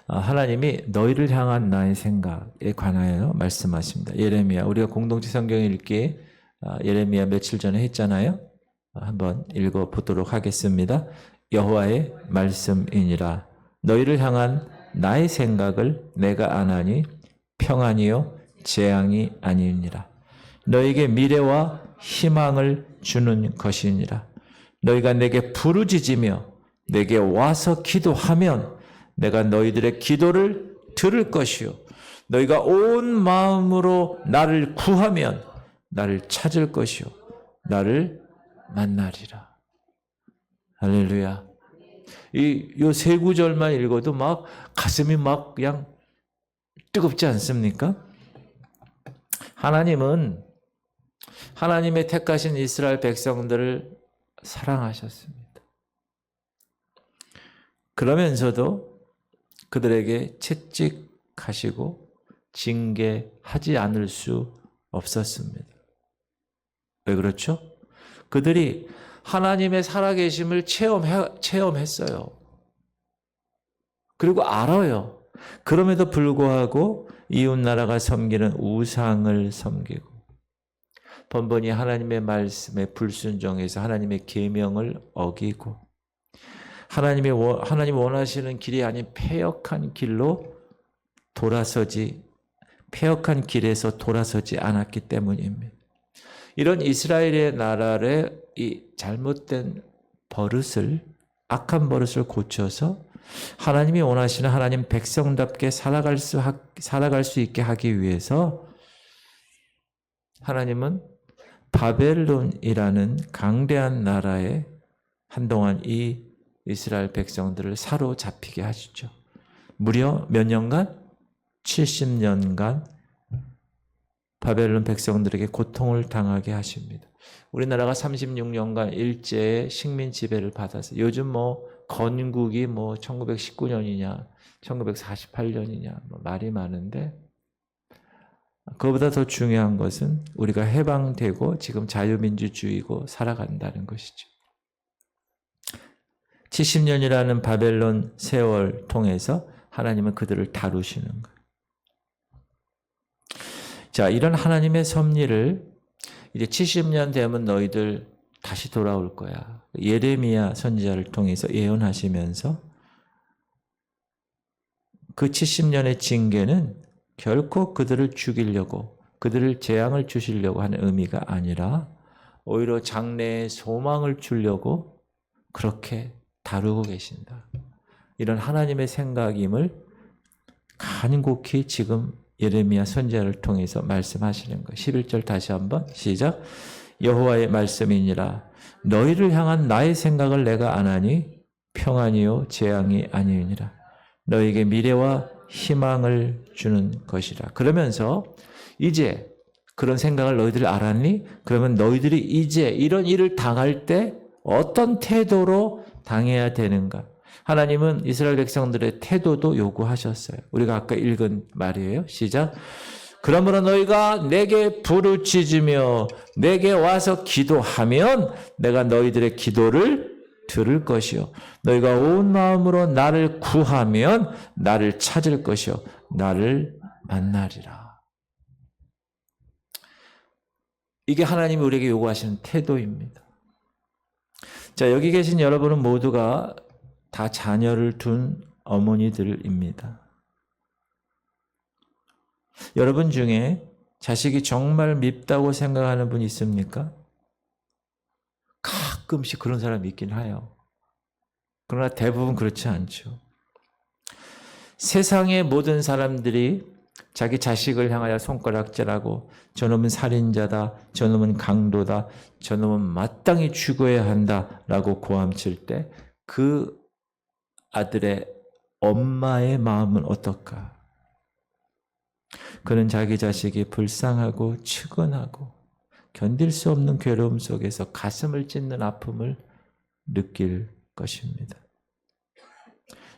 하나님이 너희를 향한 나의 생각에 관하여 말씀하십니다. 예레미야, 우리가 공동체 성경 읽기 예레미야 며칠 전에 했잖아요. 한번 읽어보도록 하겠습니다. 여호와의 말씀이니라. 너희를 향한 나의 생각을 내가 아나니 평안이요 재앙이 아니니라. 너에게 미래와 희망을 주는 것이니라. 너희가 내게 부르짖으며 내게 와서 기도하면 내가 너희들의 기도를 들을 것이요 너희가 온 마음으로 나를 구하면 나를 찾을 것이요 나를 만나리라. 할렐루야. 이 세 구절만 읽어도 막 가슴이 막 그냥 뜨겁지 않습니까? 하나님은 하나님의 택하신 이스라엘 백성들을 사랑하셨습니다. 그러면서도 그들에게 채찍하시고 징계하지 않을 수 없었습니다. 왜 그렇죠? 그들이 하나님의 살아계심을 체험했어요. 그리고 알아요. 그럼에도 불구하고 이웃나라가 섬기는 우상을 섬기고 번번이 하나님의 말씀에 불순종해서 하나님의 계명을 어기고 하나님이 원하시는 길이 아닌 패역한 길에서 돌아서지 않았기 때문입니다. 이런 이스라엘의 나라의 이 잘못된 악한 버릇을 고쳐서 하나님이 원하시는 하나님 백성답게 살아갈 수 있게 하기 위해서 하나님은 바벨론이라는 강대한 나라에 한동안 이 이스라엘 백성들을 사로잡히게 하시죠. 무려 몇 년간? 70년간 바벨론 백성들에게 고통을 당하게 하십니다. 우리나라가 36년간 일제의 식민 지배를 받아서 요즘 건국이 1919년이냐 1948년이냐 말이 많은데 그것보다 더 중요한 것은 우리가 해방되고 지금 자유민주주의고 살아간다는 것이죠. 70년이라는 바벨론 세월 통해서 하나님은 그들을 다루시는 거예요. 자, 이런 하나님의 섭리를 이제 70년 되면 너희들 다시 돌아올 거야. 예레미야 선지자를 통해서 예언하시면서 그 70년의 징계는 결코 그들을 죽이려고 그들을 재앙을 주시려고 하는 의미가 아니라 오히려 장래에 소망을 주려고 그렇게 다루고 계신다. 이런 하나님의 생각임을 간곡히 지금 예레미야 선지자를 통해서 말씀하시는 거예요. 11절 다시 한번 시작. 여호와의 말씀이니라. 너희를 향한 나의 생각을 내가 아나니 평안이요 재앙이 아니니라. 너에게 미래와 희망을 주는 것이라. 그러면서 이제 그런 생각을 너희들이 알았니? 그러면 너희들이 이제 이런 일을 당할 때 어떤 태도로 당해야 되는가? 하나님은 이스라엘 백성들의 태도도 요구하셨어요. 우리가 아까 읽은 말이에요. 시작. 그러므로 너희가 내게 부르짖으며 내게 와서 기도하면 내가 너희들의 기도를 들을 것이요. 너희가 온 마음으로 나를 구하면 나를 찾을 것이요. 나를 만나리라. 이게 하나님이 우리에게 요구하시는 태도입니다. 자, 여기 계신 여러분은 모두가 다 자녀를 둔 어머니들입니다. 여러분 중에 자식이 정말 밉다고 생각하는 분 있습니까? 가끔씩 그런 사람이 있긴 해요. 그러나 대부분 그렇지 않죠. 세상의 모든 사람들이 자기 자식을 향하여 손가락질하고 저놈은 살인자다, 저놈은 강도다, 저놈은 마땅히 죽어야 한다라고 고함칠 때 그 아들의 엄마의 마음은 어떨까? 그는 자기 자식이 불쌍하고 측은하고 견딜 수 없는 괴로움 속에서 가슴을 찢는 아픔을 느낄 것입니다.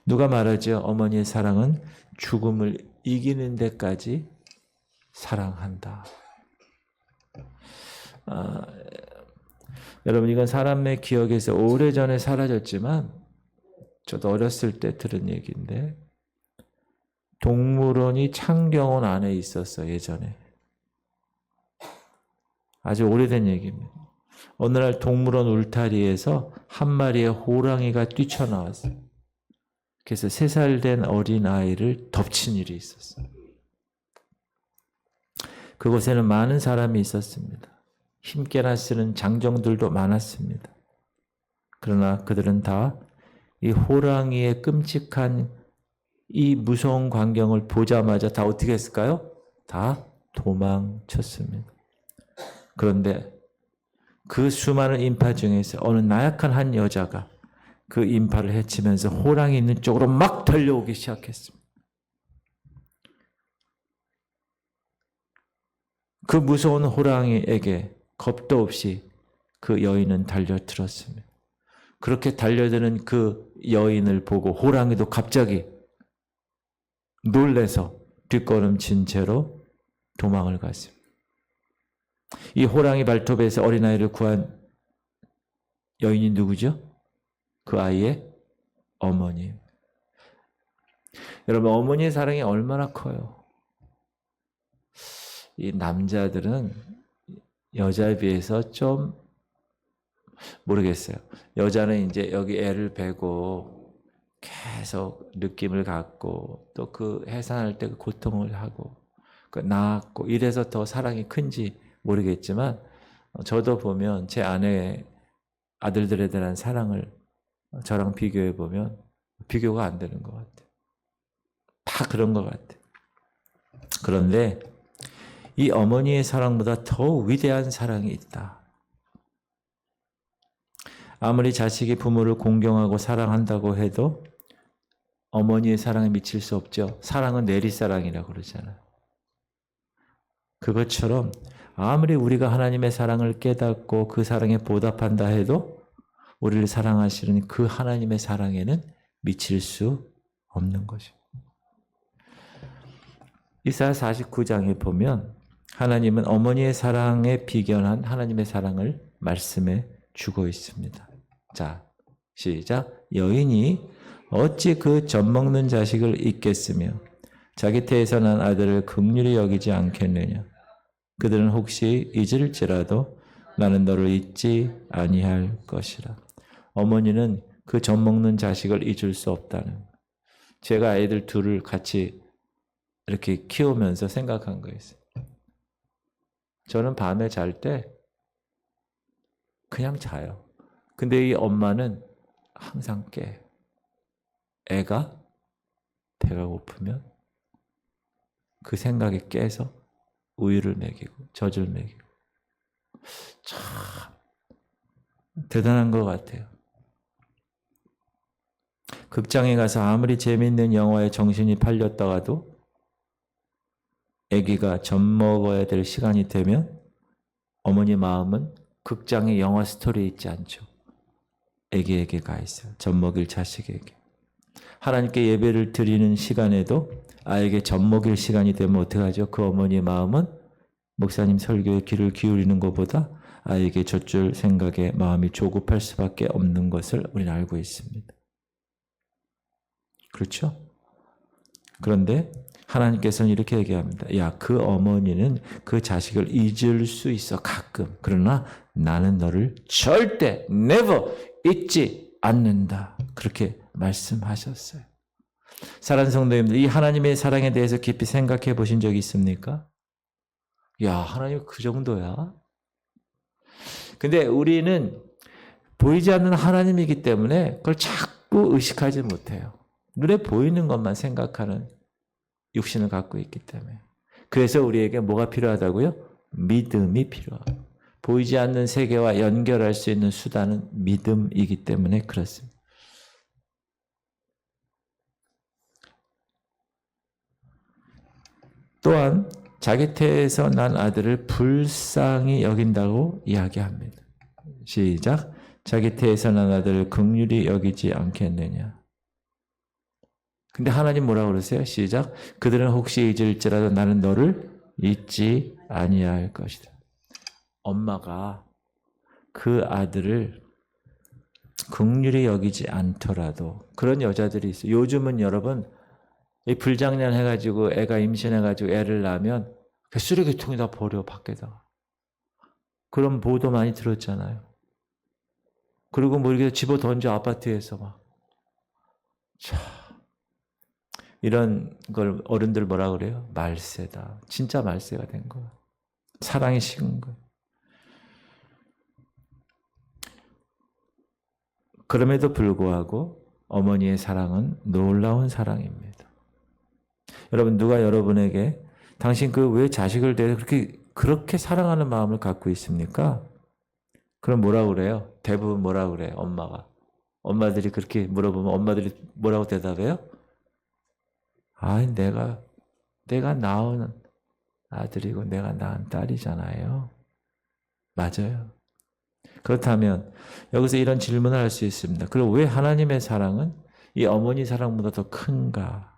누가 말하죠? 어머니의 사랑은 죽음을 이기는 데까지 사랑한다. 여러분, 이건 사람의 기억에서 오래전에 사라졌지만 저도 어렸을 때 들은 얘기인데 동물원이 창경원 안에 있었어 예전에. 아주 오래된 얘기입니다. 어느 날 동물원 울타리에서 한 마리의 호랑이가 뛰쳐나왔어요. 그래서 3살 된 어린아이를 덮친 일이 있었어요. 그곳에는 많은 사람이 있었습니다. 힘께나 쓰는 장정들도 많았습니다. 그러나 그들은 다 이 호랑이의 끔찍한 이 무서운 광경을 보자마자 다 어떻게 했을까요? 다 도망쳤습니다. 그런데 그 수많은 인파 중에서 어느 나약한 한 여자가 그 인파를 헤치면서 호랑이 있는 쪽으로 막 달려오기 시작했습니다. 그 무서운 호랑이에게 겁도 없이 그 여인은 달려들었습니다. 그렇게 달려드는 그 여인을 보고 호랑이도 갑자기 놀래서 뒷걸음친 채로 도망을 갔습니다. 이 호랑이 발톱에서 어린아이를 구한 여인이 누구죠? 그 아이의 어머니. 여러분, 어머니의 사랑이 얼마나 커요. 이 남자들은 여자에 비해서 좀 모르겠어요. 여자는 이제 여기 애를 베고 계속 느낌을 갖고 또 그 해산할 때 그 고통을 하고 그 낳았고 이래서 더 사랑이 큰지 모르겠지만 저도 보면 제 아내 아들들에 대한 사랑을 저랑 비교해 보면 비교가 안 되는 것 같아요. 다 그런 것 같아요. 그런데 이 어머니의 사랑보다 더 위대한 사랑이 있다. 아무리 자식이 부모를 공경하고 사랑한다고 해도 어머니의 사랑에 미칠 수 없죠. 사랑은 내리사랑이라고 그러잖아요. 그것처럼 아무리 우리가 하나님의 사랑을 깨닫고 그 사랑에 보답한다 해도 우리를 사랑하시는 그 하나님의 사랑에는 미칠 수 없는 거죠. 이사야 49장에 보면 하나님은 어머니의 사랑에 비견한 하나님의 사랑을 말씀해 주고 있습니다. 자, 시작. 여인이 어찌 그 젖먹는 자식을 잊겠으며 자기 태에서 난 아들을 긍휼히 여기지 않겠느냐. 그들은 혹시 잊을지라도 나는 너를 잊지 아니할 것이라. 어머니는 그 젖먹는 자식을 잊을 수 없다는. 제가 아이들 둘을 같이 이렇게 키우면서 생각한 거예요. 저는 밤에 잘 때 그냥 자요. 근데 이 엄마는 항상 깨. 애가 배가 고프면 그 생각에 깨서 우유를 먹이고 젖을 먹이고. 참 대단한 것 같아요. 극장에 가서 아무리 재밌는 영화에 정신이 팔렸다가도 아기가 젖 먹어야 될 시간이 되면 어머니 마음은 극장의 영화 스토리에 있지 않죠. 아기에게 가 있어요. 젖 먹일 자식에게. 하나님께 예배를 드리는 시간에도 아이에게 젖 먹일 시간이 되면 어떡하죠? 그 어머니의 마음은 목사님 설교에 귀를 기울이는 것보다 아이에게 젖줄 생각에 마음이 조급할 수밖에 없는 것을 우리는 알고 있습니다. 그렇죠? 그런데 하나님께서는 이렇게 얘기합니다. 야, 그 어머니는 그 자식을 잊을 수 있어, 가끔. 그러나 나는 너를 절대, never 잊지 않는다. 그렇게 말씀하셨어요. 사랑하는 성도님들, 이 하나님의 사랑에 대해서 깊이 생각해 보신 적이 있습니까? 야, 하나님 그 정도야? 근데 우리는 보이지 않는 하나님이기 때문에 그걸 자꾸 의식하지 못해요. 눈에 보이는 것만 생각하는 육신을 갖고 있기 때문에. 그래서 우리에게 뭐가 필요하다고요? 믿음이 필요하고. 보이지 않는 세계와 연결할 수 있는 수단은 믿음이기 때문에 그렇습니다. 또한 자기 태에서 난 아들을 불쌍히 여긴다고 이야기합니다. 시작. 자기 태에서 난 아들을 긍휼히 여기지 않겠느냐. 근데 하나님 뭐라고 그러세요? 시작. 그들은 혹시 잊을지라도 나는 너를 잊지 아니할 것이다. 엄마가 그 아들을 긍휼히 여기지 않더라도 그런 여자들이 있어요. 요즘은 여러분 이 불장난 해가지고 애가 임신해가지고 애를 낳으면 그 쓰레기통에다 버려 밖에다가. 그런 보도 많이 들었잖아요. 그리고 뭐 이렇게 집어 던져 아파트에서 막. 자, 이런 걸 어른들 뭐라 그래요? 말세다. 진짜 말세가 된 거야. 사랑이 식은 거야. 그럼에도 불구하고 어머니의 사랑은 놀라운 사랑입니다. 여러분 누가 여러분에게 당신 그 왜 자식을 그렇게 사랑하는 마음을 갖고 있습니까? 그럼 뭐라 그래요? 대부분 뭐라 그래요? 엄마가. 엄마들이 그렇게 물어보면 엄마들이 뭐라고 대답해요? 아이 내가 낳은 아들이고 내가 낳은 딸이잖아요. 맞아요. 그렇다면 여기서 이런 질문을 할 수 있습니다. 그럼 왜 하나님의 사랑은 이 어머니 사랑보다 더 큰가?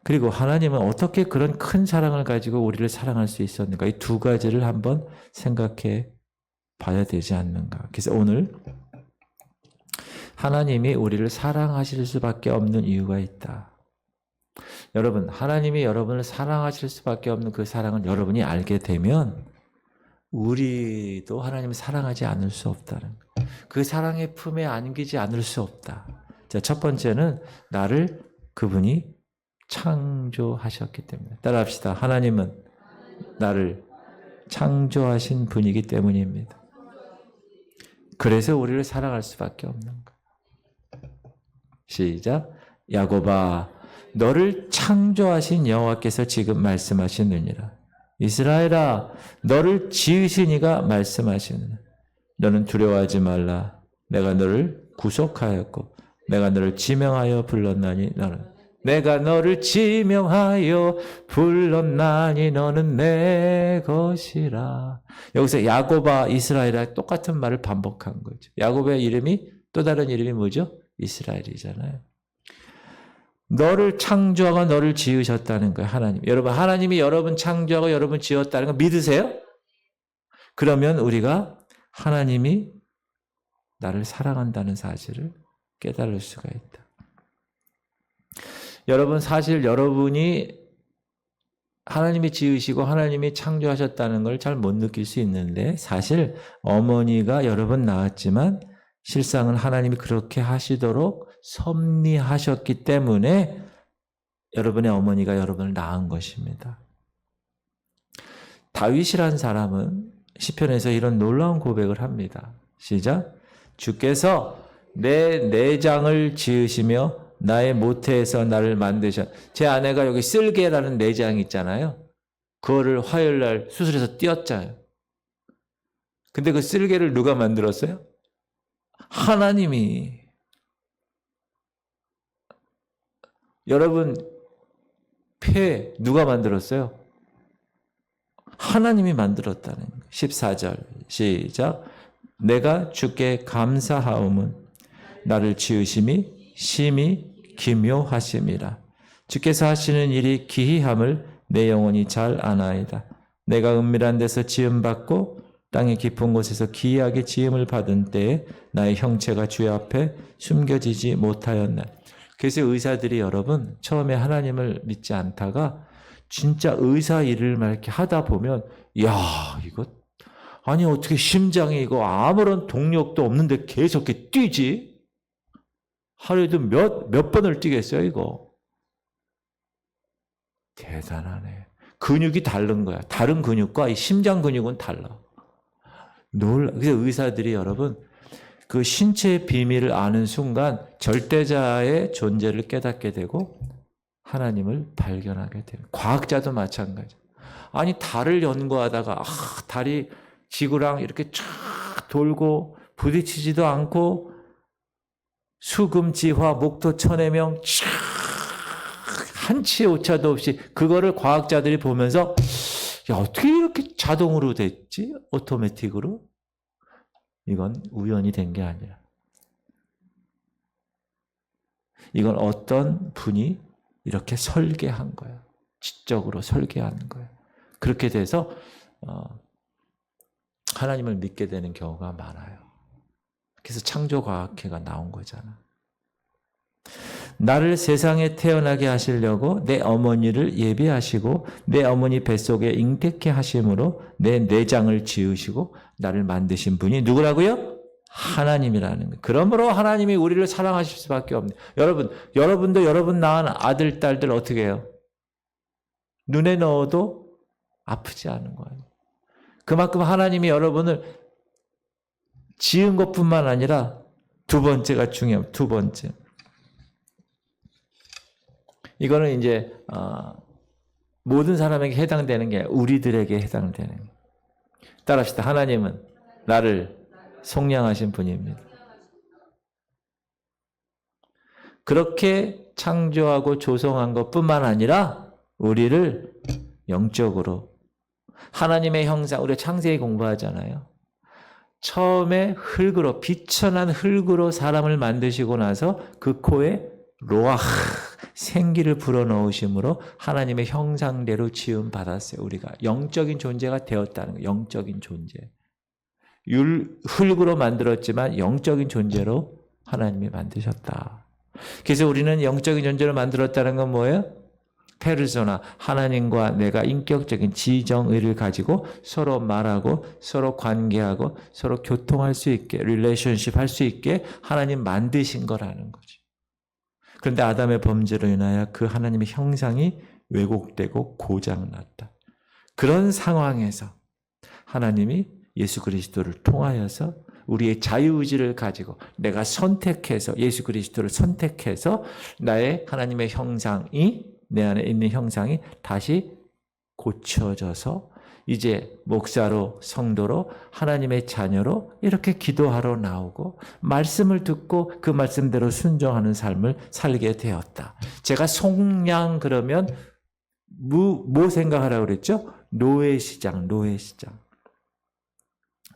그리고 하나님은 어떻게 그런 큰 사랑을 가지고 우리를 사랑할 수 있었는가? 이 두 가지를 한번 생각해 봐야 되지 않는가? 그래서 오늘 하나님이 우리를 사랑하실 수밖에 없는 이유가 있다. 여러분, 하나님이 여러분을 사랑하실 수밖에 없는 그 사랑을 여러분이 알게 되면 우리도 하나님을 사랑하지 않을 수 없다는 거예요. 그 사랑의 품에 안기지 않을 수 없다. 자, 첫 번째는 나를 그분이 창조하셨기 때문에. 따라합시다. 하나님은 나를 창조하신 분이기 때문입니다. 그래서 우리를 사랑할 수밖에 없는 거예요. 시작. 야곱아, 너를 창조하신 여호와께서 지금 말씀하시느니라. 이스라엘아, 너를 지으신 이가 말씀하시느니라. 너는 두려워하지 말라. 내가 너를 구속하였고 내가 너를 지명하여 불렀나니 너는 내가 너를 지명하여 불렀나니 너는 내 것이라. 여기서 야곱아 이스라엘아 똑같은 말을 반복한 거죠. 야곱의 이름이 또 다른 이름이 뭐죠? 이스라엘이잖아요. 너를 창조하고 너를 지으셨다는 거예요. 하나님. 여러분 하나님이 여러분 창조하고 여러분 지었다는 거 믿으세요? 그러면 우리가 하나님이 나를 사랑한다는 사실을 깨달을 수가 있다. 여러분 사실 여러분이 하나님이 지으시고 하나님이 창조하셨다는 걸 잘 못 느낄 수 있는데 사실 어머니가 여러분 낳았지만 실상은 하나님이 그렇게 하시도록 섭리하셨기 때문에 여러분의 어머니가 여러분을 낳은 것입니다. 다윗이란 사람은 시편에서 이런 놀라운 고백을 합니다. 시작. 주께서 내 내장을 지으시며 나의 모태에서 나를 만드셨. 제 아내가 여기 쓸개라는 내장 있잖아요. 그거를 화요일날 수술해서 띄었잖아요. 근데 그 쓸개를 누가 만들었어요? 하나님이. 여러분 폐 누가 만들었어요? 하나님이 만들었다는 거예요. 14절 시작. 내가 주께 감사하오문 나를 지으심이 심히 기묘하심이라. 주께서 하시는 일이 기이함을 내 영혼이 잘 아나이다. 내가 은밀한 데서 지음받고 땅의 깊은 곳에서 기이하게 지음을 받은 때에 나의 형체가 주의 앞에 숨겨지지 못하였나. 그래서 의사들이 여러분 처음에 하나님을 믿지 않다가 진짜 의사 일을 막 이렇게 하다 보면 야 이거 아니 어떻게 심장이 이거 아무런 동력도 없는데 계속 이렇게 뛰지? 하루에도 몇 번을 뛰겠어요, 이거. 대단하네. 근육이 다른 거야. 다른 근육과 이 심장 근육은 달라. 그래서 의사들이 여러분, 그 신체의 비밀을 아는 순간 절대자의 존재를 깨닫게 되고 하나님을 발견하게 돼요. 과학자도 마찬가지. 아니, 달을 연구하다가, 달이 지구랑 이렇게 쫙 돌고 부딪히지도 않고 수금지화 목토 천해명 한치의 오차도 없이 그거를 과학자들이 보면서 야 어떻게 이렇게 자동으로 됐지? 오토매틱으로? 이건 우연이 된 게 아니라 이건 어떤 분이 이렇게 설계한 거야. 지적으로 설계한 거야. 그렇게 돼서 하나님을 믿게 되는 경우가 많아요. 그래서 창조과학회가 나온 거잖아. 나를 세상에 태어나게 하시려고 내 어머니를 예비하시고 내 어머니 뱃속에 잉태케 하심으로 내 내장을 지으시고 나를 만드신 분이 누구라고요? 하나님이라는 거예요. 그러므로 하나님이 우리를 사랑하실 수밖에 없네요. 여러분도 여러분 낳은 아들, 딸들 어떻게 해요? 눈에 넣어도 아프지 않은 거예요. 그만큼 하나님이 여러분을 지은 것뿐만 아니라 두 번째가 중요해요. 두 번째. 이거는 이제 모든 사람에게 해당되는 게 아니라 우리들에게 해당되는 거예요. 따라합시다. 하나님은 나를 속량하신 분입니다. 그렇게 창조하고 조성한 것뿐만 아니라 우리를 영적으로 하나님의 형상, 우리가 창세기 공부하잖아요. 처음에 흙으로, 비천한 흙으로 사람을 만드시고 나서 그 코에 로아흐, 생기를 불어넣으심으로 하나님의 형상대로 지음 받았어요. 우리가 영적인 존재가 되었다는 거예요. 영적인 존재. 흙으로 만들었지만 영적인 존재로 하나님이 만드셨다. 그래서 우리는 영적인 존재로 만들었다는 건 뭐예요? 페르소나, 하나님과 내가 인격적인 지정의를 가지고 서로 말하고 서로 관계하고 서로 교통할 수 있게, 릴레이션십 할 수 있게 하나님 만드신 거라는 거죠. 그런데 아담의 범죄로 인하여 그 하나님의 형상이 왜곡되고 고장났다. 그런 상황에서 하나님이 예수 그리스도를 통하여서 우리의 자유의지를 가지고 내가 선택해서 예수 그리스도를 선택해서 나의 하나님의 형상이 내 안에 있는 형상이 다시 고쳐져서 이제 목사로 성도로 하나님의 자녀로 이렇게 기도하러 나오고 말씀을 듣고 그 말씀대로 순종하는 삶을 살게 되었다. 제가 속량 그러면 뭐 생각하라고 그랬죠? 노예시장.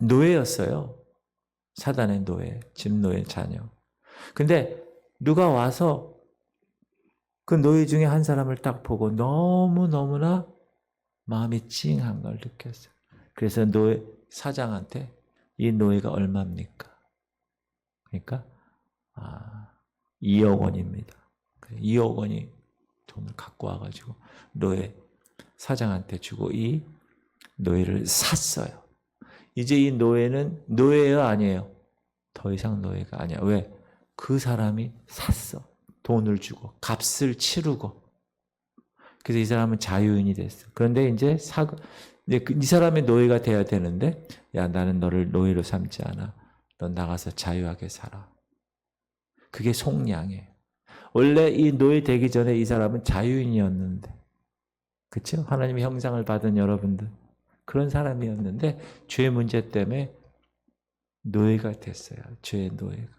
노예였어요. 사단의 노예, 집노예 자녀. 근데 누가 와서 그 노예 중에 한 사람을 딱 보고 너무너무나 마음이 찡한 걸 느꼈어요. 그래서 노예 사장한테 이 노예가 얼마입니까? 그러니까 2억 원입니다. 2억 원이 돈을 갖고 와가지고 노예 사장한테 주고 이 노예를 샀어요. 이제 이 노예는 노예예요, 아니에요? 더 이상 노예가 아니야. 왜? 그 사람이 샀어. 돈을 주고 값을 치르고. 그래서 이 사람은 자유인이 됐어. 그런데 이제 이 사람의 노예가 돼야 되는데, 야, 나는 너를 노예로 삼지 않아. 넌 나가서 자유하게 살아. 그게 속량이에요. 원래 이 노예 되기 전에 이 사람은 자유인이었는데, 그렇죠? 하나님의 형상을 받은 여러분들 그런 사람이었는데 죄 문제 때문에 노예가 됐어요. 죄의 노예가.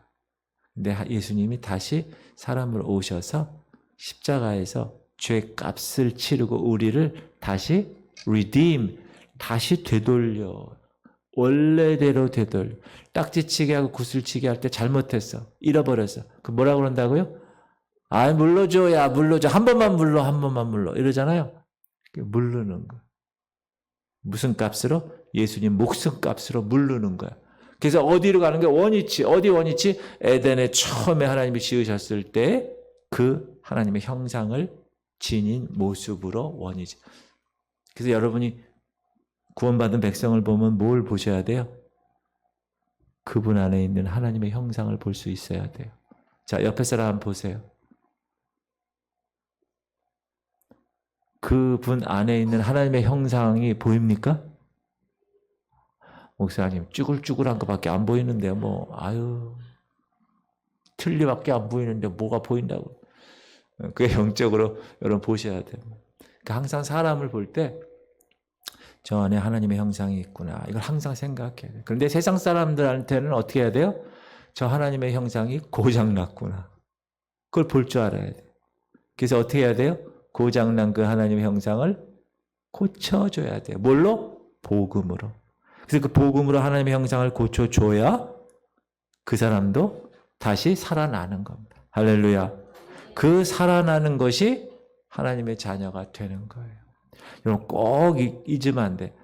근데 예수님이 다시 사람을 오셔서 십자가에서 죄 값을 치르고 우리를 다시 redeem, 다시 되돌려. 원래대로 되돌려. 딱지치기 하고 구슬치기 할 때 잘못했어. 잃어버렸어. 그 뭐라고 그런다고요? 아, 물러줘. 야, 물러줘. 한 번만 물러. 이러잖아요. 물르는 거야. 무슨 값으로? 예수님 목숨 값으로 물르는 거야. 그래서 어디로 가는 게 원위치. 어디 원위치? 에덴에 처음에 하나님이 지으셨을 때 그 하나님의 형상을 지닌 모습으로 원위치. 그래서 여러분이 구원받은 백성을 보면 뭘 보셔야 돼요? 그분 안에 있는 하나님의 형상을 볼 수 있어야 돼요. 자, 옆에 사람 한번 보세요. 그분 안에 있는 하나님의 형상이 보입니까? 목사님, 쭈글쭈글한 것밖에 안 보이는데요. 틀니밖에 안 보이는데 뭐가 보인다고. 그게 영적으로 여러분 보셔야 돼요. 그러니까 항상 사람을 볼 때 저 안에 하나님의 형상이 있구나. 이걸 항상 생각해야 돼요. 그런데 세상 사람들한테는 어떻게 해야 돼요? 저 하나님의 형상이 고장났구나. 그걸 볼 줄 알아야 돼요. 그래서 어떻게 해야 돼요? 고장난 그 하나님의 형상을 고쳐줘야 돼요. 뭘로? 복음으로. 그래서 그 복음으로 하나님의 형상을 고쳐줘야 그 사람도 다시 살아나는 겁니다. 할렐루야. 그 살아나는 것이 하나님의 자녀가 되는 거예요. 여러분 꼭 잊으면 안 돼.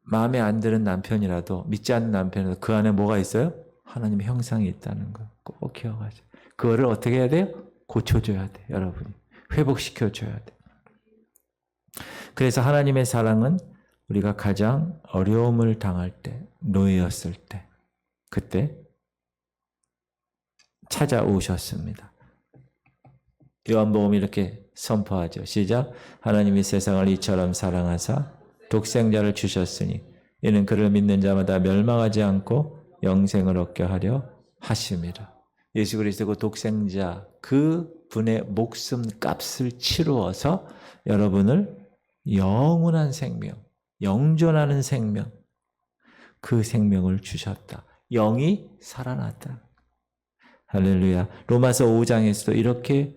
마음에 안 드는 남편이라도, 믿지 않는 남편이라도 그 안에 뭐가 있어요? 하나님의 형상이 있다는 거 꼭 기억하세요. 그거를 어떻게 해야 돼요? 고쳐줘야 돼, 여러분이. 회복시켜줘야 돼. 그래서 하나님의 사랑은 우리가 가장 어려움을 당할 때, 노예였을 때, 그때 찾아오셨습니다. 요한복음이 이렇게 선포하죠. 시작. 하나님이 세상을 이처럼 사랑하사 독생자를 주셨으니 이는 그를 믿는 자마다 멸망하지 않고 영생을 얻게 하려 하심이라. 예수 그리스도 그 독생자, 그 분의 목숨 값을 치루어서 여러분을 영원한 생명, 영존하는 생명, 그 생명을 주셨다. 영이 살아났다. 할렐루야. 로마서 5장에서도 이렇게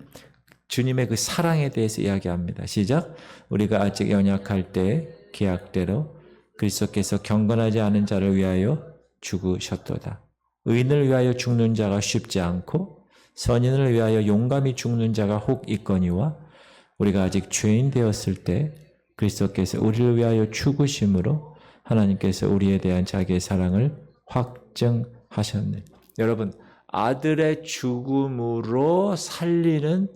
주님의 그 사랑에 대해서 이야기합니다. 시작. 우리가 아직 연약할 때 계약대로 그리스도께서 경건하지 않은 자를 위하여 죽으셨도다. 의인을 위하여 죽는 자가 쉽지 않고 선인을 위하여 용감히 죽는 자가 혹 있거니와 우리가 아직 죄인 되었을 때 그리스도께서 우리를 위하여 죽으심으로 하나님께서 우리에 대한 자기의 사랑을 확증하셨네. 여러분, 아들의 죽음으로 살리는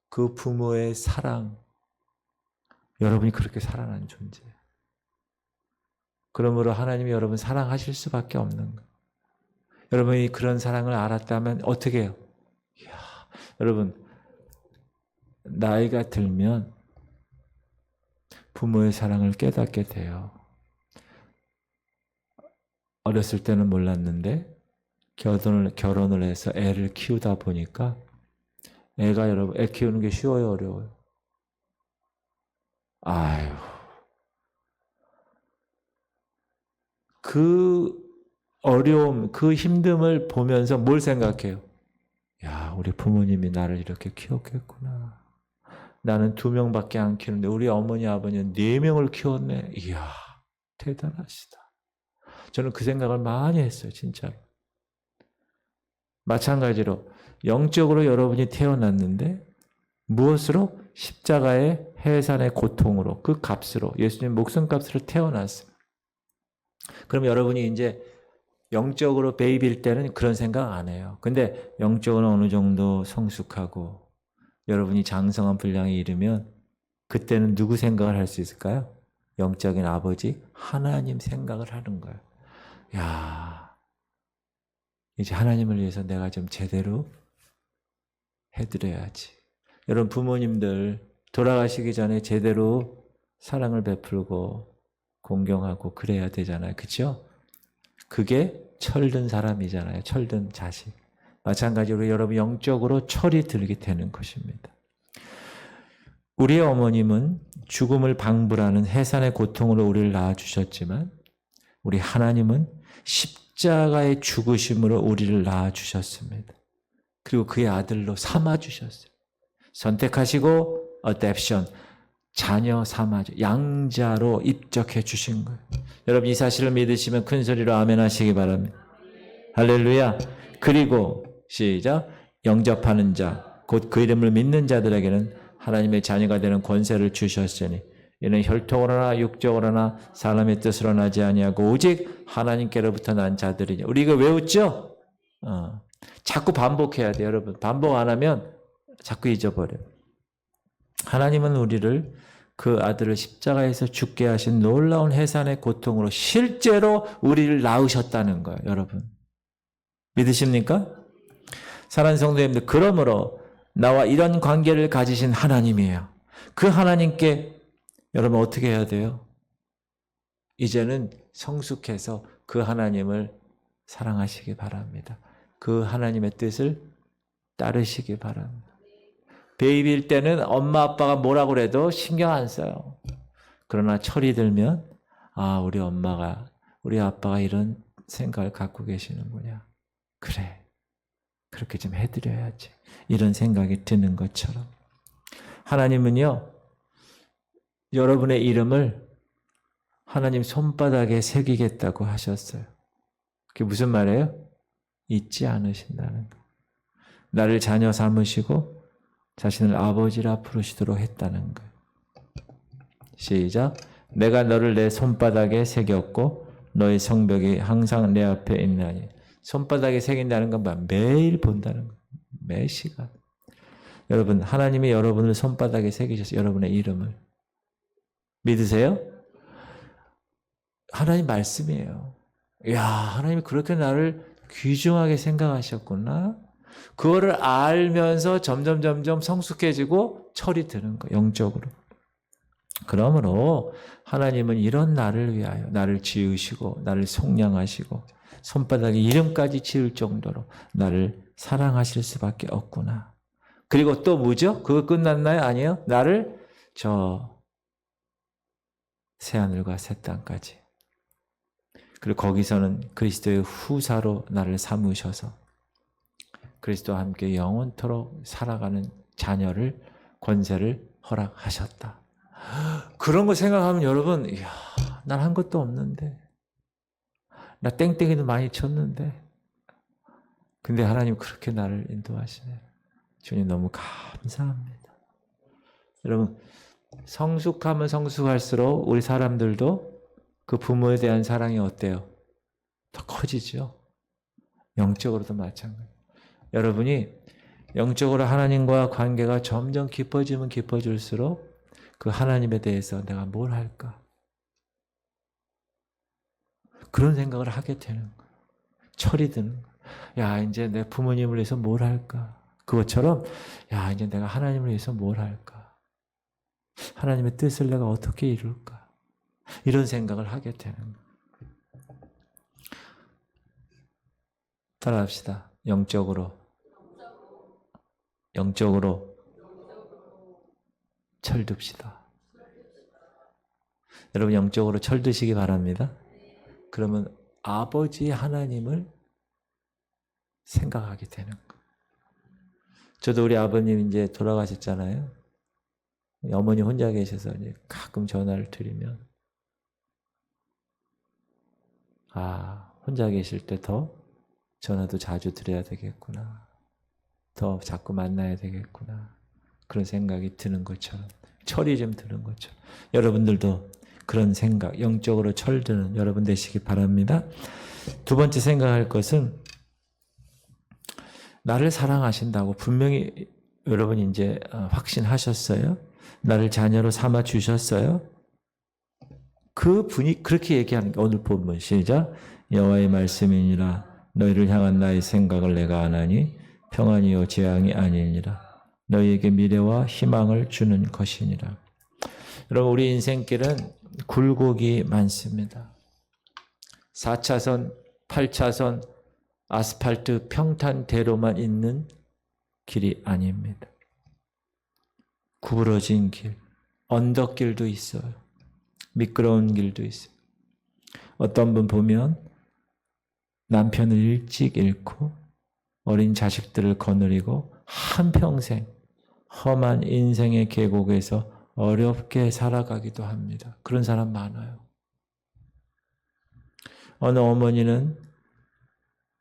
그 부모의 사랑, 여러분이 그렇게 살아난 존재예요. 그러므로 하나님이 여러분 사랑하실 수밖에 없는 거예요. 여러분이 그런 사랑을 알았다면 어떻게 해요? 이야, 여러분, 나이가 들면 부모의 사랑을 깨닫게 돼요. 어렸을 때는 몰랐는데 결혼을 해서 애를 키우다 보니까 애가 여러분, 애 키우는 게 쉬워요, 어려워요? 아유. 그 어려움, 그 힘듦을 보면서 뭘 생각해요? 야, 우리 부모님이 나를 이렇게 키웠겠구나. 나는 2명밖에 안 키우는데 우리 어머니, 아버지는 4명을 키웠네. 이야, 대단하시다. 저는 그 생각을 많이 했어요, 진짜로. 마찬가지로 영적으로 여러분이 태어났는데 무엇으로? 십자가의 해산의 고통으로, 그 값으로, 예수님 목숨값으로 태어났어요. 그럼 여러분이 이제 영적으로 베이비일 때는 그런 생각 안 해요. 근데 영적으로 어느 정도 성숙하고 여러분이 장성한 분량에 이르면 그때는 누구 생각을 할 수 있을까요? 영적인 아버지 하나님 생각을 하는 거예요. 야, 이제 하나님을 위해서 내가 좀 제대로 해드려야지. 여러분 부모님들 돌아가시기 전에 제대로 사랑을 베풀고 공경하고 그래야 되잖아요. 그렇죠? 그게 철든 사람이잖아요. 철든 자식. 마찬가지로 여러분 영적으로 철이 들게 되는 것입니다. 우리의 어머님은 죽음을 방불하는 해산의 고통으로 우리를 낳아주셨지만 우리 하나님은 십자가의 죽으심으로 우리를 낳아주셨습니다. 그리고 그의 아들로 삼아주셨어요. 선택하시고 adoption, 자녀 삼아줘, 양자로 입적해 주신 거예요. 여러분 이 사실을 믿으시면 큰 소리로 아멘 하시기 바랍니다. 할렐루야. 그리고 시작. 영접하는 자, 곧 그 이름을 믿는 자들에게는 하나님의 자녀가 되는 권세를 주셨으니 이는 혈통으로나 육적으로나 사람의 뜻으로 나지 아니하고 오직 하나님께로부터 난 자들이니. 우리 이거 외웠죠? 자꾸 반복해야 돼요, 여러분. 반복 안 하면 자꾸 잊어버려요. 하나님은 우리를 그 아들을 십자가에서 죽게 하신 놀라운 해산의 고통으로 실제로 우리를 낳으셨다는 거예요, 여러분. 믿으십니까? 사랑하는 성도님들, 그러므로 나와 이런 관계를 가지신 하나님이에요. 그 하나님께 여러분 어떻게 해야 돼요? 이제는 성숙해서 그 하나님을 사랑하시기 바랍니다. 그 하나님의 뜻을 따르시기 바랍니다. 베이비일 때는 엄마 아빠가 뭐라고 그래도 신경 안 써요. 그러나 철이 들면 아, 우리 엄마가 우리 아빠가 이런 생각을 갖고 계시는구나. 그래, 그렇게 좀 해드려야지. 이런 생각이 드는 것처럼 하나님은요, 여러분의 이름을 하나님 손바닥에 새기겠다고 하셨어요. 그게 무슨 말이에요? 잊지 않으신다는 거. 나를 자녀 삼으시고 자신을 아버지라 부르시도록 했다는 거예요. 시작. 내가 너를 내 손바닥에 새겼고 너의 성벽이 항상 내 앞에 있나니. 손바닥에 새긴다는 건 뭐야? 매일 본다는 거예요. 매 시간. 여러분, 하나님이 여러분을 손바닥에 새기셔서 여러분의 이름을 믿으세요? 하나님 말씀이에요. 이야, 하나님이 그렇게 나를 귀중하게 생각하셨구나. 그거를 알면서 점점 성숙해지고 철이 드는 거예요. 영적으로. 그러므로 하나님은 이런 나를 위하여 나를 지으시고 나를 속량하시고 손바닥에 이름까지 지을 정도로 나를 사랑하실 수밖에 없구나. 그리고 또 뭐죠? 그거 끝났나요? 아니에요. 나를 저 새하늘과 새 땅까지. 그리고 거기서는 그리스도의 후사로 나를 삼으셔서 그리스도와 함께 영원토록 살아가는 자녀를 권세를 허락하셨다. 그런 거 생각하면 여러분, 이야, 난 한 것도 없는데, 나 땡땡이도 많이 쳤는데, 근데 하나님 그렇게 나를 인도하시네. 주님 너무 감사합니다. 여러분, 성숙하면 성숙할수록 우리 사람들도 그 부모에 대한 사랑이 어때요? 더 커지죠. 영적으로도 마찬가지. 여러분이 영적으로 하나님과 관계가 점점 깊어지면 깊어질수록 그 하나님에 대해서 내가 뭘 할까? 그런 생각을 하게 되는 거예요. 철이 드는 거예요. 야, 이제 내 부모님을 위해서 뭘 할까? 그것처럼 야, 이제 내가 하나님을 위해서 뭘 할까? 하나님의 뜻을 내가 어떻게 이룰까? 이런 생각을 하게 되는 거예요. 따라합시다. 영적으로 철듭시다. 여러분 영적으로 철드시기 바랍니다. 그러면 아버지 하나님을 생각하게 되는 거예요. 저도 우리 아버님 이제 돌아가셨잖아요. 어머니 혼자 계셔서 이제 가끔 전화를 드리면 혼자 계실 때 더 전화도 자주 드려야 되겠구나. 더 자꾸 만나야 되겠구나. 그런 생각이 드는 것처럼 철이 좀 드는 것처럼 여러분들도 그런 생각, 영적으로 철드는 여러분 되시기 바랍니다. 두 번째 생각할 것은 나를 사랑하신다고 분명히 여러분 이제 확신하셨어요? 나를 자녀로 삼아 주셨어요? 그 분이 그렇게 얘기하는 게 오늘 본문 시작. 여호와의 말씀이니라 너희를 향한 나의 생각을 내가 아나니 평안이요 재앙이 아니니라. 너희에게 미래와 희망을 주는 것이니라. 여러분 우리 인생길은 굴곡이 많습니다. 4차선, 8차선 아스팔트 평탄대로만 있는 길이 아닙니다. 구부러진 길, 언덕길도 있어요. 미끄러운 길도 있어요. 어떤 분 보면 남편을 일찍 잃고 어린 자식들을 거느리고 한평생 험한 인생의 계곡에서 어렵게 살아가기도 합니다. 그런 사람 많아요. 어느 어머니는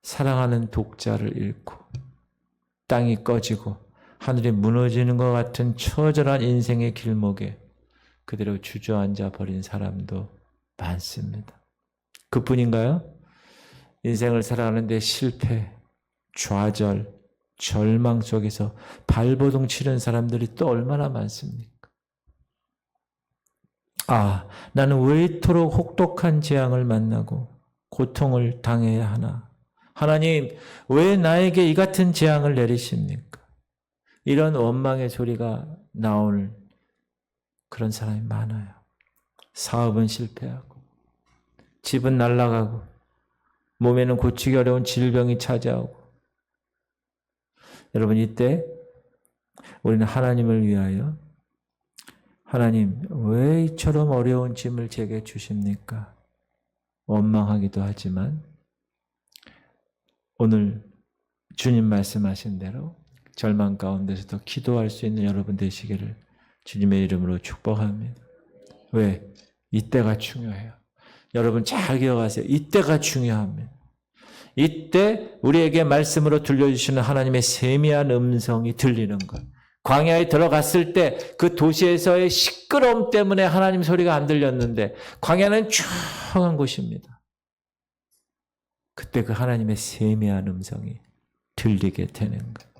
사랑하는 독자를 잃고 땅이 꺼지고 하늘이 무너지는 것 같은 처절한 인생의 길목에 그대로 주저앉아 버린 사람도 많습니다. 그뿐인가요? 인생을 살아가는데 실패, 좌절, 절망 속에서 발버둥 치는 사람들이 또 얼마나 많습니까? 나는 왜 이토록 혹독한 재앙을 만나고 고통을 당해야 하나? 하나님, 왜 나에게 이 같은 재앙을 내리십니까? 이런 원망의 소리가 나올 그런 사람이 많아요. 사업은 실패하고, 집은 날아가고, 몸에는 고치기 어려운 질병이 찾아오고. 여러분, 이때 우리는 하나님을 위하여 하나님, 왜 이처럼 어려운 짐을 제게 주십니까? 원망하기도 하지만 오늘 주님 말씀하신 대로 절망 가운데서도 기도할 수 있는 여러분 되시기를 주님의 이름으로 축복합니다. 왜? 이때가 중요해요. 여러분 잘 기억하세요. 이때가 중요합니다. 이때 우리에게 말씀으로 들려주시는 하나님의 세미한 음성이 들리는 것. 광야에 들어갔을 때 그 도시에서의 시끄러움 때문에 하나님 소리가 안 들렸는데 광야는 조용한 곳입니다. 그때 그 하나님의 세미한 음성이 들리게 되는 거예요.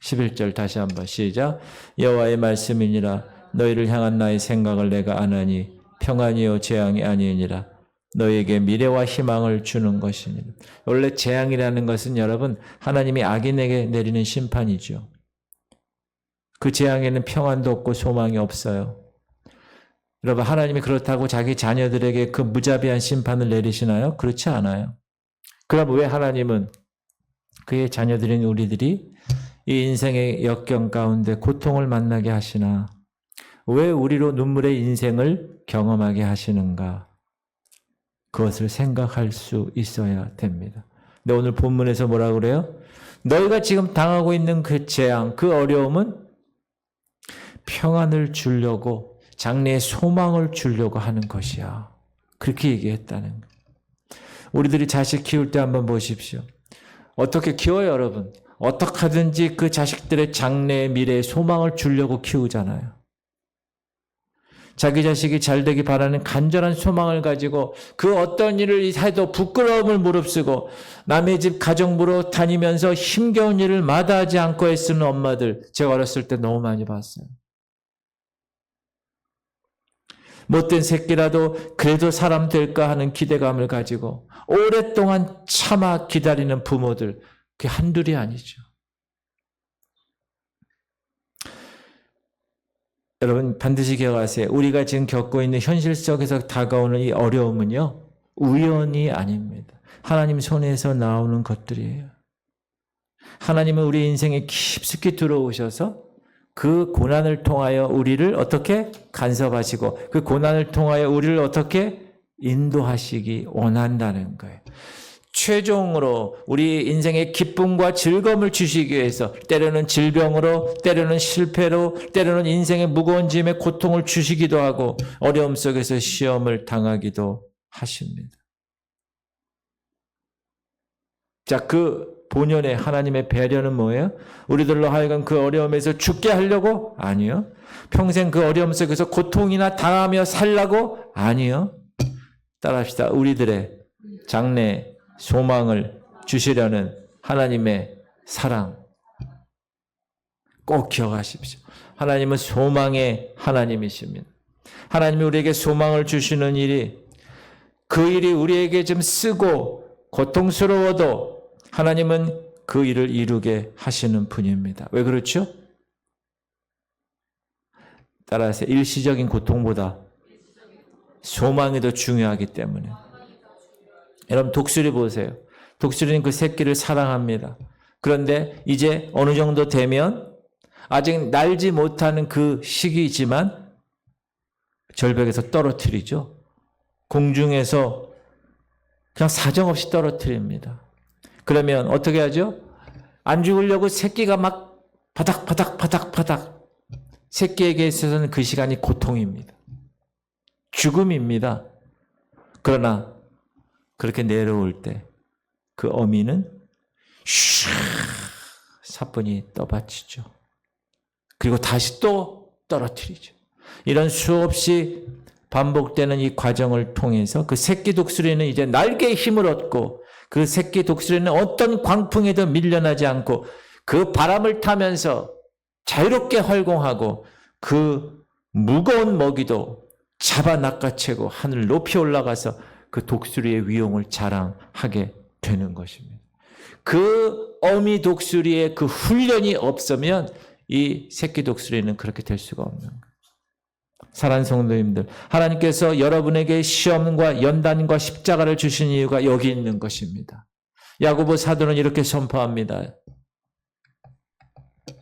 11절 다시 한번 시작. 여호와의 말씀이니라 너희를 향한 나의 생각을 내가 아나니 평안이요 재앙이 아니니라 너희에게 미래와 희망을 주는 것이니라. 원래 재앙이라는 것은 여러분 하나님이 악인에게 내리는 심판이죠. 그 재앙에는 평안도 없고 소망이 없어요. 여러분 하나님이 그렇다고 자기 자녀들에게 그 무자비한 심판을 내리시나요? 그렇지 않아요. 그럼 왜 하나님은 그의 자녀들인 우리들이 이 인생의 역경 가운데 고통을 만나게 하시나? 왜 우리로 눈물의 인생을 경험하게 하시는가? 그것을 생각할 수 있어야 됩니다. 근데 오늘 본문에서 뭐라고 그래요? 너희가 지금 당하고 있는 그 재앙, 그 어려움은 평안을 주려고 장래의 소망을 주려고 하는 것이야. 그렇게 얘기했다는 거예요. 우리들이 자식 키울 때 한번 보십시오. 어떻게 키워요, 여러분? 어떻게 하든지 그 자식들의 장래의 미래의 소망을 주려고 키우잖아요. 자기 자식이 잘 되기 바라는 간절한 소망을 가지고 그 어떤 일을 해도 부끄러움을 무릅쓰고 남의 집 가정부로 다니면서 힘겨운 일을 마다하지 않고 애쓰는 엄마들 제가 어렸을 때 너무 많이 봤어요. 못된 새끼라도 그래도 사람 될까 하는 기대감을 가지고 오랫동안 참아 기다리는 부모들 그게 한둘이 아니죠. 여러분 반드시 기억하세요. 우리가 지금 겪고 있는 현실 속에서 다가오는 이 어려움은요. 우연이 아닙니다. 하나님 손에서 나오는 것들이에요. 하나님은 우리 인생에 깊숙이 들어오셔서 그 고난을 통하여 우리를 어떻게 간섭하시고 그 고난을 통하여 우리를 어떻게 인도하시기 원한다는 거예요. 최종으로 우리 인생의 기쁨과 즐거움을 주시기 위해서 때로는 질병으로 때로는 실패로 때로는 인생의 무거운 짐에 고통을 주시기도 하고 어려움 속에서 시험을 당하기도 하십니다. 자, 그 본연의 하나님의 배려는 뭐예요? 우리들로 하여금 그 어려움에서 죽게 하려고? 아니요. 평생 그 어려움 속에서 고통이나 당하며 살라고? 아니요. 따라합시다. 우리들의 장래 소망을 주시려는 하나님의 사랑 꼭 기억하십시오. 하나님은 소망의 하나님이십니다. 하나님이 우리에게 소망을 주시는 일이 그 일이 우리에게 좀 쓰고 고통스러워도 하나님은 그 일을 이루게 하시는 분입니다. 왜 그렇죠? 따라서 일시적인 고통보다 소망이 더 중요하기 때문에. 여러분 독수리 보세요. 독수리는 그 새끼를 사랑합니다. 그런데 이제 어느 정도 되면 아직 날지 못하는 그 시기이지만 절벽에서 떨어뜨리죠. 공중에서 그냥 사정없이 떨어뜨립니다. 그러면 어떻게 하죠? 안 죽으려고 새끼가 막 바닥 새끼에게 있어서는 그 시간이 고통입니다. 죽음입니다. 그러나 그렇게 내려올 때 그 어미는 슉 사뿐히 떠받치죠. 그리고 다시 또 떨어뜨리죠. 이런 수없이 반복되는 이 과정을 통해서 그 새끼 독수리는 이제 날개에 힘을 얻고 그 새끼 독수리는 어떤 광풍에도 밀려나지 않고 그 바람을 타면서 자유롭게 활공하고 그 무거운 먹이도 잡아 낚아채고 하늘 높이 올라가서 그 독수리의 위용을 자랑하게 되는 것입니다. 그 어미 독수리의 그 훈련이 없으면 이 새끼 독수리는 그렇게 될 수가 없는 거예요. 사랑하는 성도님들, 하나님께서 여러분에게 시험과 연단과 십자가를 주신 이유가 여기 있는 것입니다. 야고보 사도는 이렇게 선포합니다.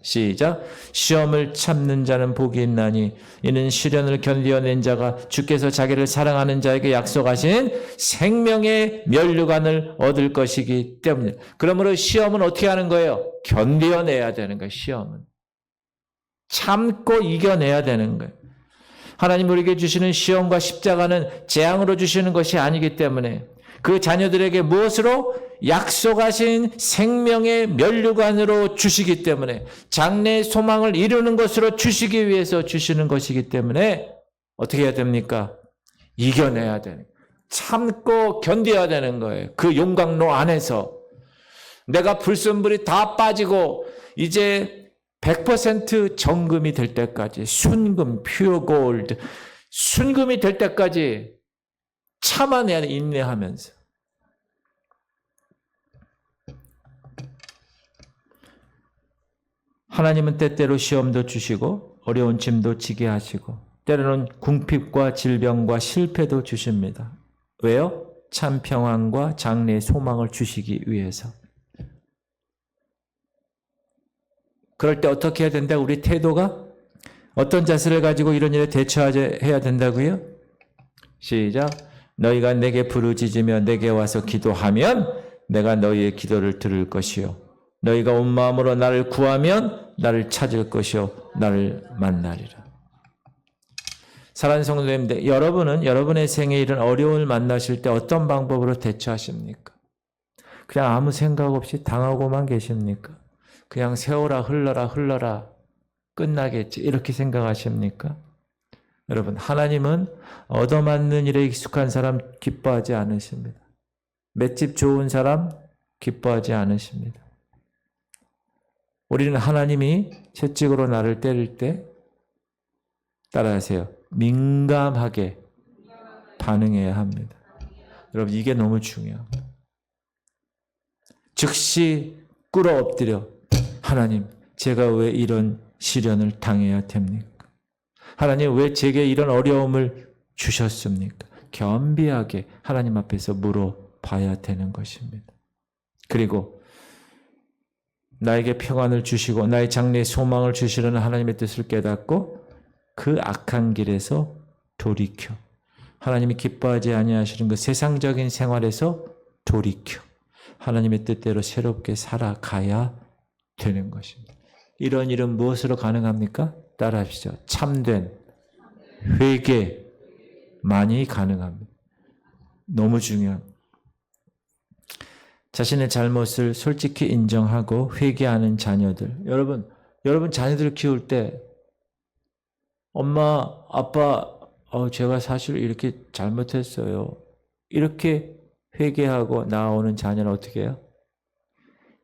시작. 시험을 참는 자는 복이 있나니 이는 시련을 견디어낸 자가 주께서 자기를 사랑하는 자에게 약속하신 생명의 면류관을 얻을 것이기 때문에. 그러므로 시험은 어떻게 하는 거예요? 견디어내야 되는 거예요. 시험은 참고 이겨내야 되는 거예요. 하나님 우리에게 주시는 시험과 십자가는 재앙으로 주시는 것이 아니기 때문에 그 자녀들에게 무엇으로? 약속하신 생명의 면류관으로 주시기 때문에 장래의 소망을 이루는 것으로 주시기 위해서 주시는 것이기 때문에 어떻게 해야 됩니까? 이겨내야 되는, 참고 견뎌야 되는 거예요. 그 용광로 안에서 내가 불순물이 다 빠지고 이제 100% 정금이 될 때까지, 순금, 퓨어 골드, 순금이 될 때까지 참아내야 돼, 인내하면서. 하나님은 때때로 시험도 주시고 어려운 짐도 지게 하시고 때로는 궁핍과 질병과 실패도 주십니다. 왜요? 참 평안과 장래의 소망을 주시기 위해서. 그럴 때 어떻게 해야 된다? 우리 태도가 어떤 자세를 가지고 이런 일에 대처해야 된다고요? 시작. 너희가 내게 부르짖으며 내게 와서 기도하면 내가 너희의 기도를 들을 것이요. 너희가 온 마음으로 나를 구하면 나를 찾을 것이요. 나를 만나리라. 사랑하는 성도님들, 여러분은 여러분의 생에 이런 어려움을 만나실 때 어떤 방법으로 대처하십니까? 그냥 아무 생각 없이 당하고만 계십니까? 그냥 세월아 흘러라 끝나겠지 이렇게 생각하십니까? 여러분, 하나님은 얻어맞는 일에 익숙한 사람 기뻐하지 않으십니다. 맷집 좋은 사람 기뻐하지 않으십니다. 우리는 하나님이 채찍으로 나를 때릴 때 따라하세요. 민감하게 반응해야 합니다. 여러분, 이게 너무 중요합니다. 즉시 꿇어 엎드려 하나님, 제가 왜 이런 시련을 당해야 됩니까? 하나님, 왜 제게 이런 어려움을 주셨습니까? 겸비하게 하나님 앞에서 물어봐야 되는 것입니다. 그리고 나에게 평안을 주시고 나의 장래의 소망을 주시려는 하나님의 뜻을 깨닫고 그 악한 길에서 돌이켜 하나님이 기뻐하지 아니하시는 그 세상적인 생활에서 돌이켜 하나님의 뜻대로 새롭게 살아가야 되는 것입니다. 이런 일은 무엇으로 가능합니까? 따라하시죠. 참된 회개만이 가능합니다. 너무 중요합니다. 자신의 잘못을 솔직히 인정하고 회개하는 자녀들. 여러분 자녀들 키울 때 엄마, 아빠, 제가 사실 이렇게 잘못했어요. 이렇게 회개하고 나오는 자녀는 어떻게 해요?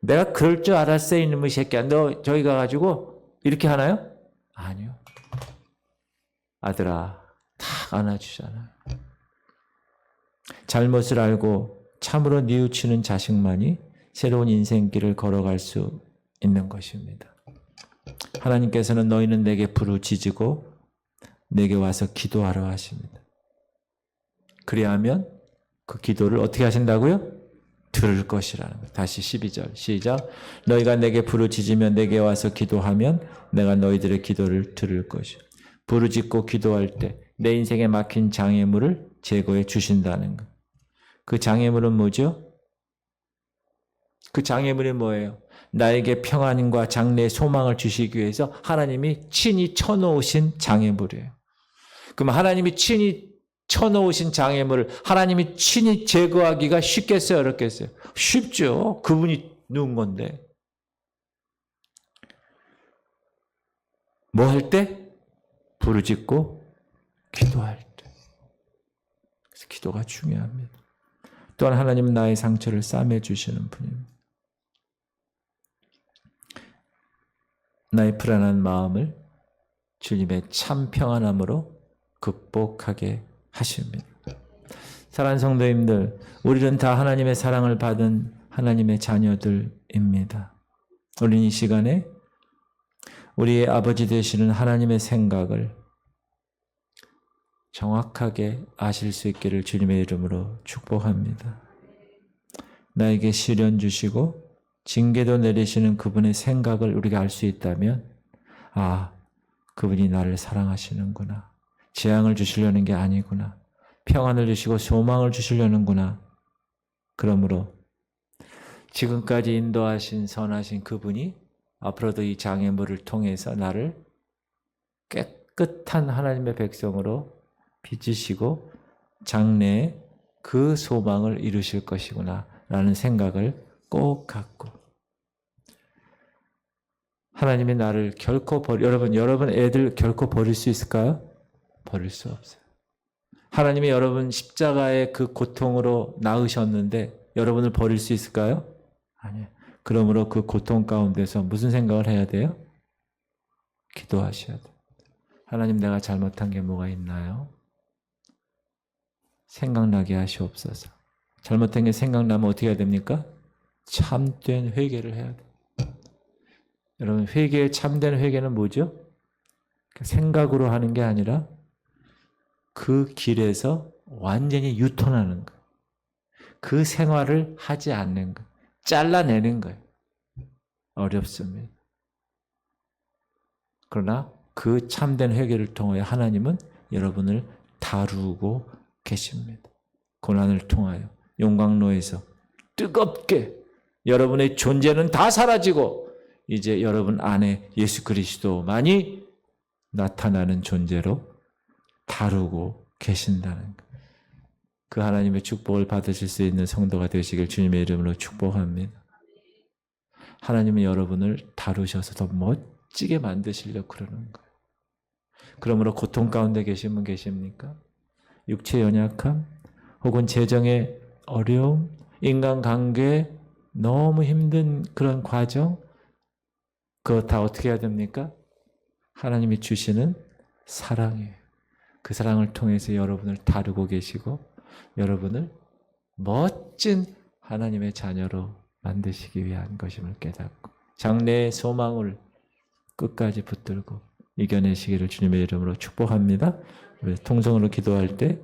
내가 그럴 줄 알았어, 이놈의 새끼야. 너 저기 가가지고 이렇게 하나요? 아니요. 아들아, 다 안아주잖아요. 잘못을 알고 참으로 뉘우치는 자식만이 새로운 인생길을 걸어갈 수 있는 것입니다. 하나님께서는 너희는 내게 부르짖고 내게 와서 기도하라 하십니다. 그리하면 그 기도를 어떻게 하신다고요? 들을 것이라는 거예요. 다시 12절 시작. 너희가 내게 부르짖으며 내게 와서 기도하면 내가 너희들의 기도를 들을 것이요. 부르짖고 기도할 때 내 인생에 막힌 장애물을 제거해 주신다는 것. 그 장애물은 뭐죠? 그 장애물이 뭐예요? 나에게 평안과 장래의 소망을 주시기 위해서 하나님이 친히 쳐놓으신 장애물이에요. 그럼 하나님이 친히 쳐놓으신 장애물을 하나님이 친히 제거하기가 쉽겠어요? 어렵겠어요? 쉽죠. 그분이 누운 건데. 뭐 할 때? 부르짖고 기도할 때. 그래서 기도가 중요합니다. 또한 하나님은 나의 상처를 싸매주시는 분입니다. 나의 불안한 마음을 주님의 참 평안함으로 극복하게 하십니다. 사랑하는 성도님들, 우리는 다 하나님의 사랑을 받은 하나님의 자녀들입니다. 우리는 이 시간에 우리의 아버지 되시는 하나님의 생각을 정확하게 아실 수 있기를 주님의 이름으로 축복합니다. 나에게 시련 주시고 징계도 내리시는 그분의 생각을 우리가 알 수 있다면 그분이 나를 사랑하시는구나. 재앙을 주시려는 게 아니구나. 평안을 주시고 소망을 주시려는구나. 그러므로 지금까지 인도하신 선하신 그분이 앞으로도 이 장애물을 통해서 나를 깨끗한 하나님의 백성으로 빚으시고 장래에 그 소망을 이루실 것이구나 라는 생각을 꼭 갖고 하나님이 나를 결코 여러분 애들 결코 버릴 수 있을까요? 버릴 수 없어요. 하나님이 여러분 십자가의 그 고통으로 낳으셨는데 여러분을 버릴 수 있을까요? 아니에요. 그러므로 그 고통 가운데서 무슨 생각을 해야 돼요? 기도하셔야 돼요. 하나님, 내가 잘못한 게 뭐가 있나요? 생각나게 하시옵소서. 잘못된 게 생각나면 어떻게 해야 됩니까? 참된 회개를 해야 돼요. 여러분, 참된 회개는 뭐죠? 생각으로 하는 게 아니라 그 길에서 완전히 유턴하는 거예요. 그 생활을 하지 않는 거예요. 잘라내는 거예요. 어렵습니다. 그러나 그 참된 회개를 통하여 하나님은 여러분을 다루고 계십니다. 고난을 통하여 용광로에서 뜨겁게 여러분의 존재는 다 사라지고 이제 여러분 안에 예수 그리스도만이 나타나는 존재로 다루고 계신다는 것. 그 하나님의 축복을 받으실 수 있는 성도가 되시길 주님의 이름으로 축복합니다. 하나님은 여러분을 다루셔서 더 멋지게 만드시려고 그러는 거예요. 그러므로 고통 가운데 계신 분 계십니까? 육체 연약함, 혹은 재정의 어려움, 인간관계 너무 힘든 그런 과정, 그거 다 어떻게 해야 됩니까? 하나님이 주시는 사랑이에요. 그 사랑을 통해서 여러분을 다루고 계시고 여러분을 멋진 하나님의 자녀로 만드시기 위한 것임을 깨닫고 장래의 소망을 끝까지 붙들고 이겨내시기를 주님의 이름으로 축복합니다. 통성으로 기도할 때